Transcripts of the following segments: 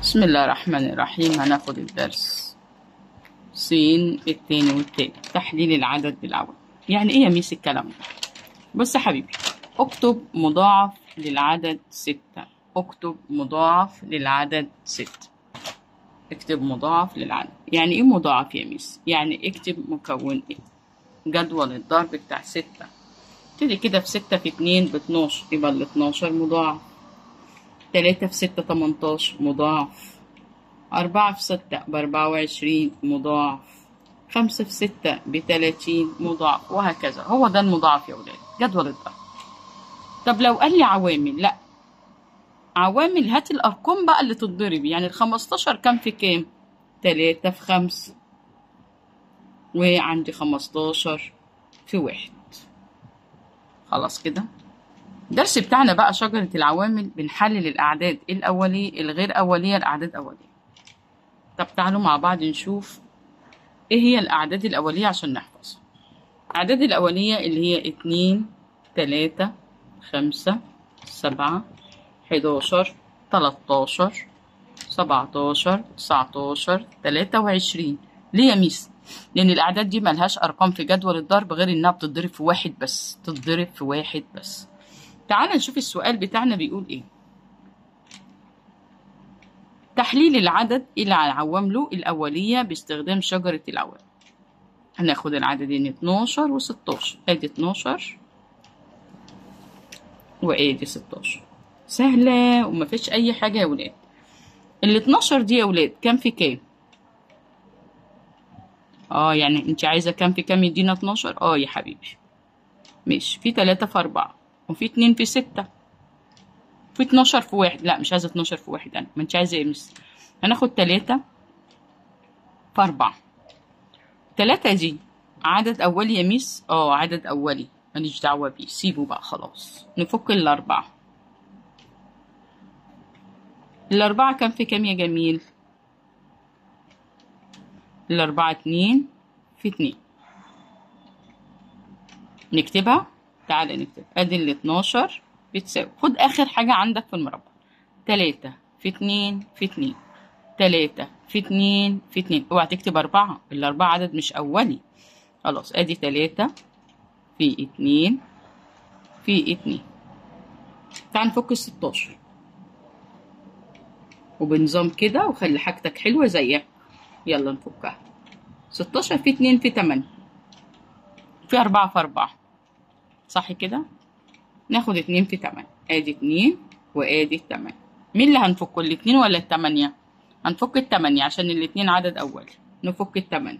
بسم الله الرحمن الرحيم. هناخد الدرس س التاني والتالت، تحليل العدد بالعوض. يعني ايه يا ميس الكلام ده؟ بص يا حبيبي، اكتب مضاعف للعدد 6. اكتب مضاعف للعدد 6. اكتب مضاعف للعدد. يعني ايه مضاعف يا ميس؟ يعني اكتب مكون ايه. جدول الضرب بتاع 6. ابتدي كده في 6 في 2 ب12، يبقى ال 12 مضاعف. 3 في 6 18 مضاعف. 4 في 6 ب24 مضاعف. 5 في 6 ب30 مضاعف، وهكذا. هو ده المضاعف يا ولاد، جدول الضرب. طب لو قال لي عوامل، لا، عوامل هات الأرقام بقى اللي تتضرب. يعني ال15 كام في كام؟ 3 في 5، وعندي 15 في 1. خلاص كده. الدرس بتاعنا بقى شجرة العوامل. بنحلل الأعداد الأولية الغير أولية لأعداد أولية. طب تعالوا مع بعض نشوف ايه هي الأعداد الأولية عشان نحفظها. الأعداد الأولية اللي هي 2 3 5 7 11 13 17 19 23. ليه يا ميس؟ لأن الأعداد دي ملهاش أرقام في جدول الضرب غير إنها بتضرب في واحد بس. تتضرب في واحد بس. تعال نشوف السؤال بتاعنا بيقول إيه. تحليل العدد إلى عوامله الأولية باستخدام شجرة العوامل. هناخد العددين 12 و16. ادي 12 وادي 16. سهلة ومفيش أي حاجة يا ولاد. ال 12 دي يا ولاد كام في كام؟ يعني انت عايزة كام في كام يدينا 12؟ يا حبيبي ماشي. في 3 في 4 وفي 2 في 6 في 12 في 1. لا مش عايزة 12 في 1 أنا. ما انت عايزة ايه يا مس؟ هناخد 3 في 4. 3 دي عدد أولي يا ميس؟ عدد أولي، ماليش دعوة بيه، سيبه بقى خلاص. نفك ال4. ال4 كام في كام يا جميل؟ ال4 2 في 2. نكتبها. تعالى نكتب. ادي ال 12 بتساوي، خد آخر حاجة عندك في المربع، 3 في 2 في 2. 3 في 2 في 2. اوعى تكتب 4، ال4 عدد مش أولي. خلاص ادي 3 في 2 في 2. تعال نفك ال 16 وبنظام كده، وخلي حاجتك حلوة زيها. يلا نفكها. 16 في 2 في 8 في 4 في 4، صح كده؟ ناخد 2 في 8. ادي 2 وادي 8. مين اللي هنفكه، الاتنين ولا ال8؟ هنفك ال8 عشان الاتنين عدد أولي. نفك ال8.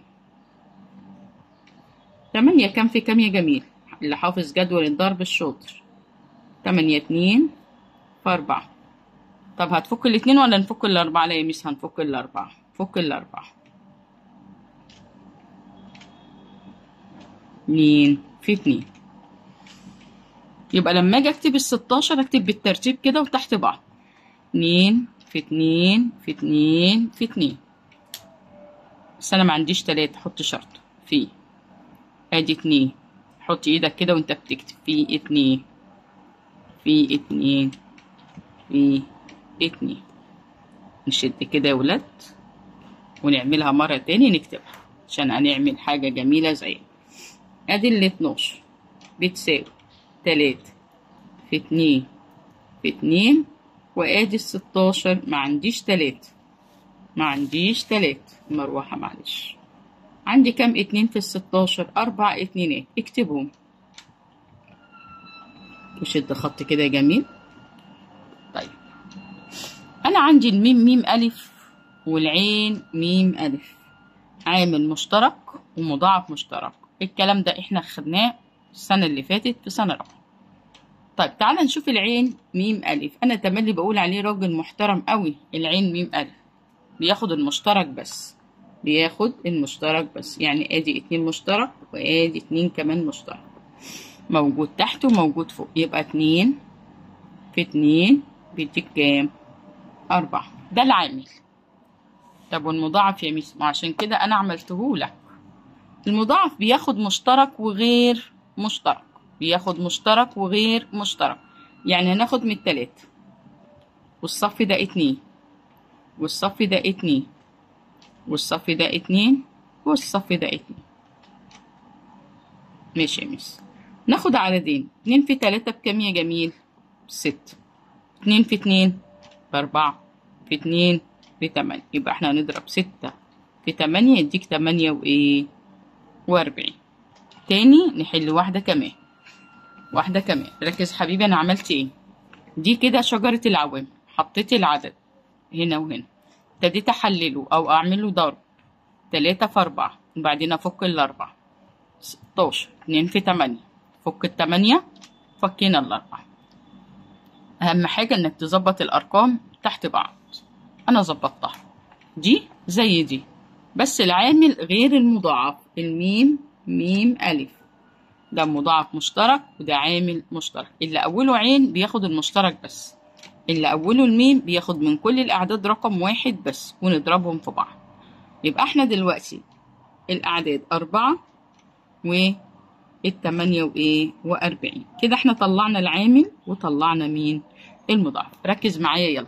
8 كام في كام يا جميل؟ اللي حافظ جدول الضرب الشاطر. 8 2 في 4. طب هتفك الاتنين ولا نفك ال4؟ لا يا ميس هنفك ال4. فك ال4. 2 في 2. يبقى لما اجي اكتب ال16 اكتب بالترتيب كده وتحت بعض. 2 في 2 في 2 في 2. بس انا ما عنديش 3، حط شرط في. ادي 2. حط ايدك كده وانت بتكتب. في 2 في 2 في 2. نشد كده يا ولاد ونعملها مرة تاني نكتبها عشان هنعمل حاجة جميلة زيها. ادي ال 12 بتساوي 3 في 2 في 2. وادي ال 16 ما عنديش 3. ما عنديش 3 مروحة معلش. عندي كام 2 في ال16؟ 4 اتنينات. اكتبهم وشد خط كده يا جميل. طيب انا عندي الميم ميم الف والعين ميم الف، عامل مشترك ومضاعف مشترك. الكلام ده احنا خدناه السنة اللي فاتت في سنة رابعة. طيب تعالى نشوف العين ميم الف. انا تملي بقول عليه راجل محترم قوي. العين ميم الف بياخد المشترك بس. بياخد المشترك بس. يعني ادي 2 مشترك وادي 2 كمان مشترك، موجود تحت وموجود فوق. يبقى 2 في 2 بيديك كام؟ 4. ده العامل. طب والمضاعف يا ميس؟ عشان كده انا عملتهولك. المضاعف بياخد مشترك وغير مشترك. بياخد مشترك وغير مشترك. يعني هناخد من 3 والصف ده 2 والصف ده 2 والصف ده 2 والصف ده 2. ماشي يا مس. ناخد عددين. 2 في 3 بكام يا جميل؟ 6. 2 في 2 ب4 في 2 ب8. يبقى احنا هنضرب 6 في 8 يديك 48. تاني نحل واحدة كمان. واحدة كمان. ركز حبيبي أنا عملت إيه؟ دي كده شجرة العوامل. حطيت العدد هنا وهنا. ابتديت أحلله أو أعمله ضرب. 3 في 4 وبعدين أفك ال4. 16. 2 في 8 فك ال8 فكينا ال4. أهم حاجة إنك تظبط الأرقام تحت بعض. أنا ظبطتها. دي زي دي بس العامل غير المضاعف. الميم ميم ألف ده مضاعف مشترك وده عامل مشترك. اللي أوله عين بياخد المشترك بس. اللي أوله الميم بياخد من كل الأعداد رقم واحد بس ونضربهم في بعض. يبقى احنا دلوقتي الأعداد 4 و8 و40. كده احنا طلعنا العامل وطلعنا مين؟ المضاعف. ركز معايا يلا.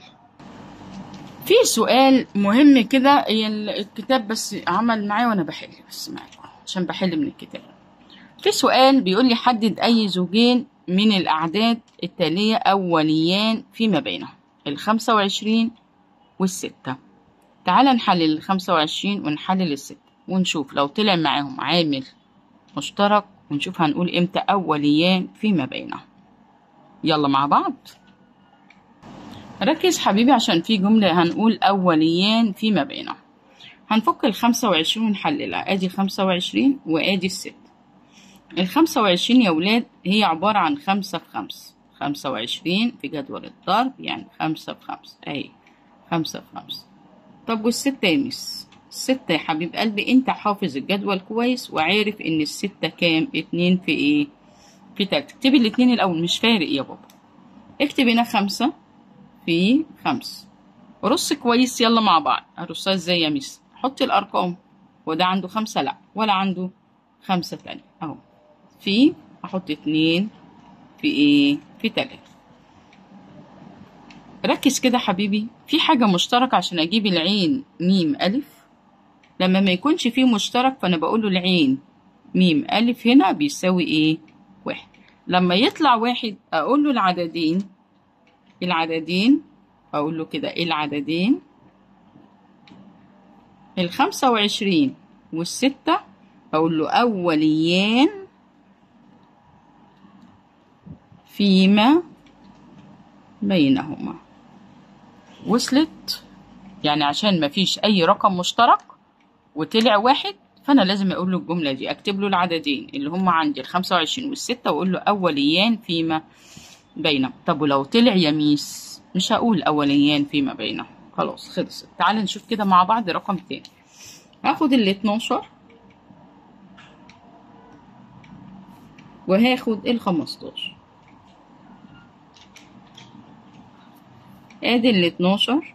في سؤال مهم كده الكتاب بس عمل معايا وانا بحل بس معاكم عشان بحل من الكتاب. في سؤال بيقول لي حدد أي زوجين من الأعداد التالية أوليان فيما بينهم. 25 و6. تعال نحلل 25 ونحلل 6 ونشوف لو طلع معاهم عامل مشترك ونشوف هنقول امتى أوليان فيما بينهم. يلا مع بعض. ركز حبيبي عشان في جملة هنقول أوليان فيما بينهم. هنفك 25 ونحللها. ادي 25 وادي 6. 25 يا ولاد هي عبارة عن 5 في 5. 25 في جدول الضرب يعني 5 في 5 اهي 5 في 5. طب والستة يا مس؟ 6 يا حبيب قلبي انت حافظ الجدول كويس وعارف ان ال6 كام؟ 2 في في 3. اكتبي الاتنين الاول مش فارق يا بابا. اكتب هنا 5 في 5. رص كويس يلا مع بعض. هرصها ازاي يا مس؟ حطي الارقام. وده عنده 5 لا ولا عنده 5 تاني اهو. في احط 2 في في 3. ركز كده حبيبي. في حاجة مشتركة عشان اجيب العين ميم الف. لما ما يكونش فيه مشترك فانا بقوله العين ميم الف هنا بيساوي 1. لما يطلع 1 اقوله العددين اقول له كده العددين 25 وال6 اقول له اوليان فيما بينهما. وصلت؟ يعني عشان ما فيش اي رقم مشترك وطلع 1 فانا لازم اقول له الجمله دي. اكتب له العددين اللي هم عندي 25 وال6 واقول له اوليان فيما بينهم. طب ولو طلع يا ميس مش هقول اوليان فيما بينهم خلاص خلصت. تعال نشوف كده مع بعض رقم تاني. هاخد ال 12 وهاخد ال 15. ادي ال 12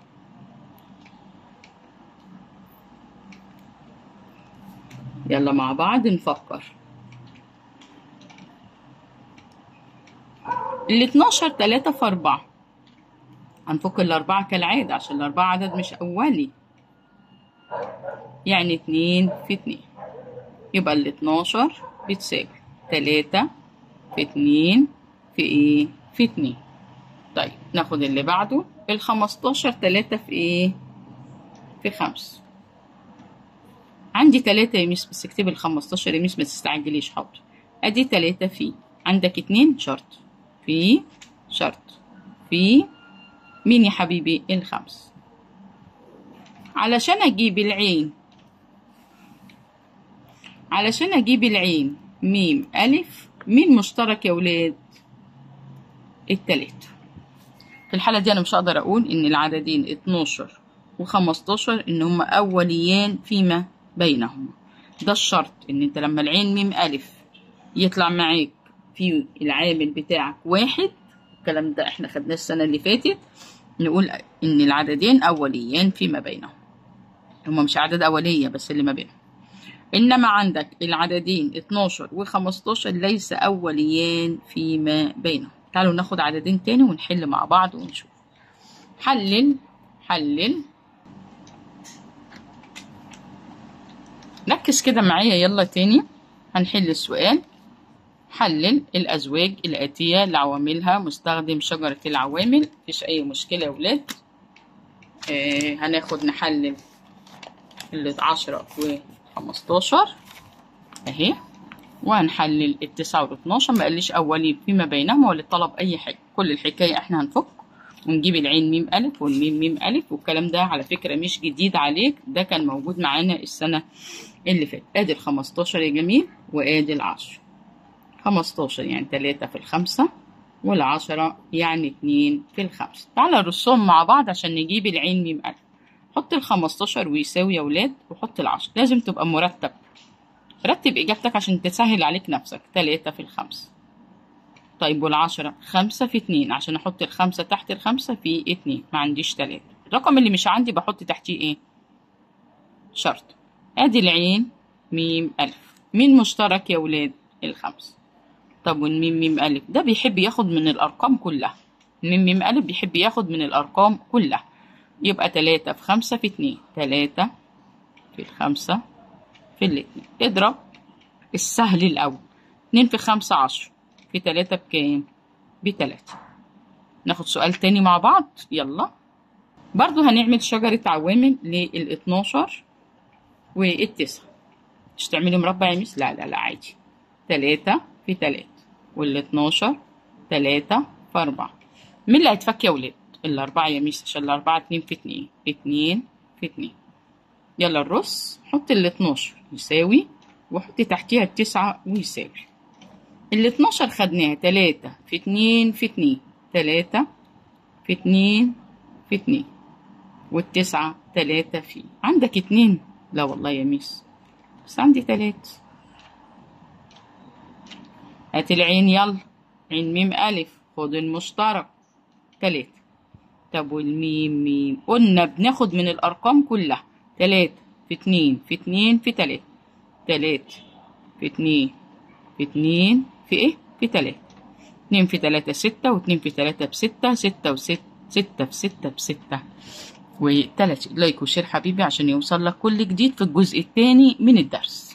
يلا مع بعض نفكر. ال 12 3 في 4. هنفك ال4 كالعادة عشان ال4 عدد مش أولي يعني 2 في 2. يبقى ال 12 بتساوي 3 في 2 في في 2. طيب ناخد اللي بعده. ال 15 3 في في 5. عندي 3 يا ميس بس اكتبي ال 15 يا ميس ما تستعجليش. حاضر. ادي 3 في عندك 2 شرط في شرط في مين يا حبيبي؟ ال5. علشان اجيب العين ميم الف. مين مشترك يا ولاد؟ ال3. في الحالة دي انا مش هقدر اقول ان العددين 12 و15 ان هما اوليان فيما بينهما. ده الشرط ان انت لما العين ميم الف يطلع معاك في العامل بتاعك 1. الكلام ده احنا خدناه السنة اللي فاتت. نقول ان العددين اوليان فيما بينهم. هما مش اعداد اولية بس اللي ما بينهم. انما عندك العددين 12 و15 ليس اوليان فيما بينهم. تعالوا ناخد عددين تاني ونحل مع بعض ونشوف. حلل ركز كده معايا يلا تاني. هنحل السؤال. حلل الأزواج الآتية لعواملها مستخدم شجرة العوامل. مفيش أي مشكلة يا ولاد. هناخد نحلل ال 10 و 15 أهي، وهنحلل ال9 وال12. ما قاليش أولي فيما بينهما ولا طلب أي حاجة. كل الحكاية إحنا هنفك ونجيب العين ميم ألف والميم ميم ألف، والكلام ده على فكرة مش جديد عليك، ده كان موجود معانا السنة اللي فاتت. ادي ال15 يا جميل، وادي ال10. 15 يعني 3 في ال5، وال10 يعني 2 في ال5. تعالى نرسمهم مع بعض عشان نجيب العين ميم ألف. حط ال15 ويساوي يا ولاد، وحط ال10. لازم تبقى مرتب، رتب إجابتك عشان تسهل عليك نفسك. 3 في ال5. طيب وال10 5 في 2، عشان أحط ال5 تحت ال5 في 2. ما عنديش 3. الرقم اللي مش عندي بحط تحتيه إيه؟ شرط. ادي العين ميم ألف. مين مشترك يا ولاد؟ ال5. طب والميم ميم ألف ده بيحب ياخد من الأرقام كلها. الميم ميم ألف بيحب ياخد من الأرقام كلها. يبقى 3 في 5 في 2. 3 في ال5 في ال2. اضرب السهل الأول. 2 في 5 10. في 3 بكام؟ ب3. ناخد سؤال تاني مع بعض يلا. برضو هنعمل شجرة عوامل لل12 وال9. مش تعملي مربع يا ميس؟ لا لا لا عادي. 3 في 3 وال12 3 في 4. مين اللي هيتفك يا ولاد؟ ال4 يا ميس، عشان ال4 2 في 2. 2 في 2. يلا الرص. حط ال12 يساوي، وحط تحتيها ال9 ويساوي. ال12 خدناها 3 في 2 في 2. 3 في 2 في 2. وال9 3 في. عندك 2؟ لا والله يا ميس، بس عندي 3. هات العين يلا. عين ميم ألف، خد المشترك 3. طب والميم ميم؟ قلنا بناخد من الأرقام كلها. 3 في 2 في 2 في 3. 3 في 2 في 2 في إيه؟ في 3. 2 في 3 6، و2 في 3 ب6. 6 و6 6 في 6 ب6 و30. لايك وشير حبيبي عشان يوصل لك كل جديد في الجزء الثاني من الدرس.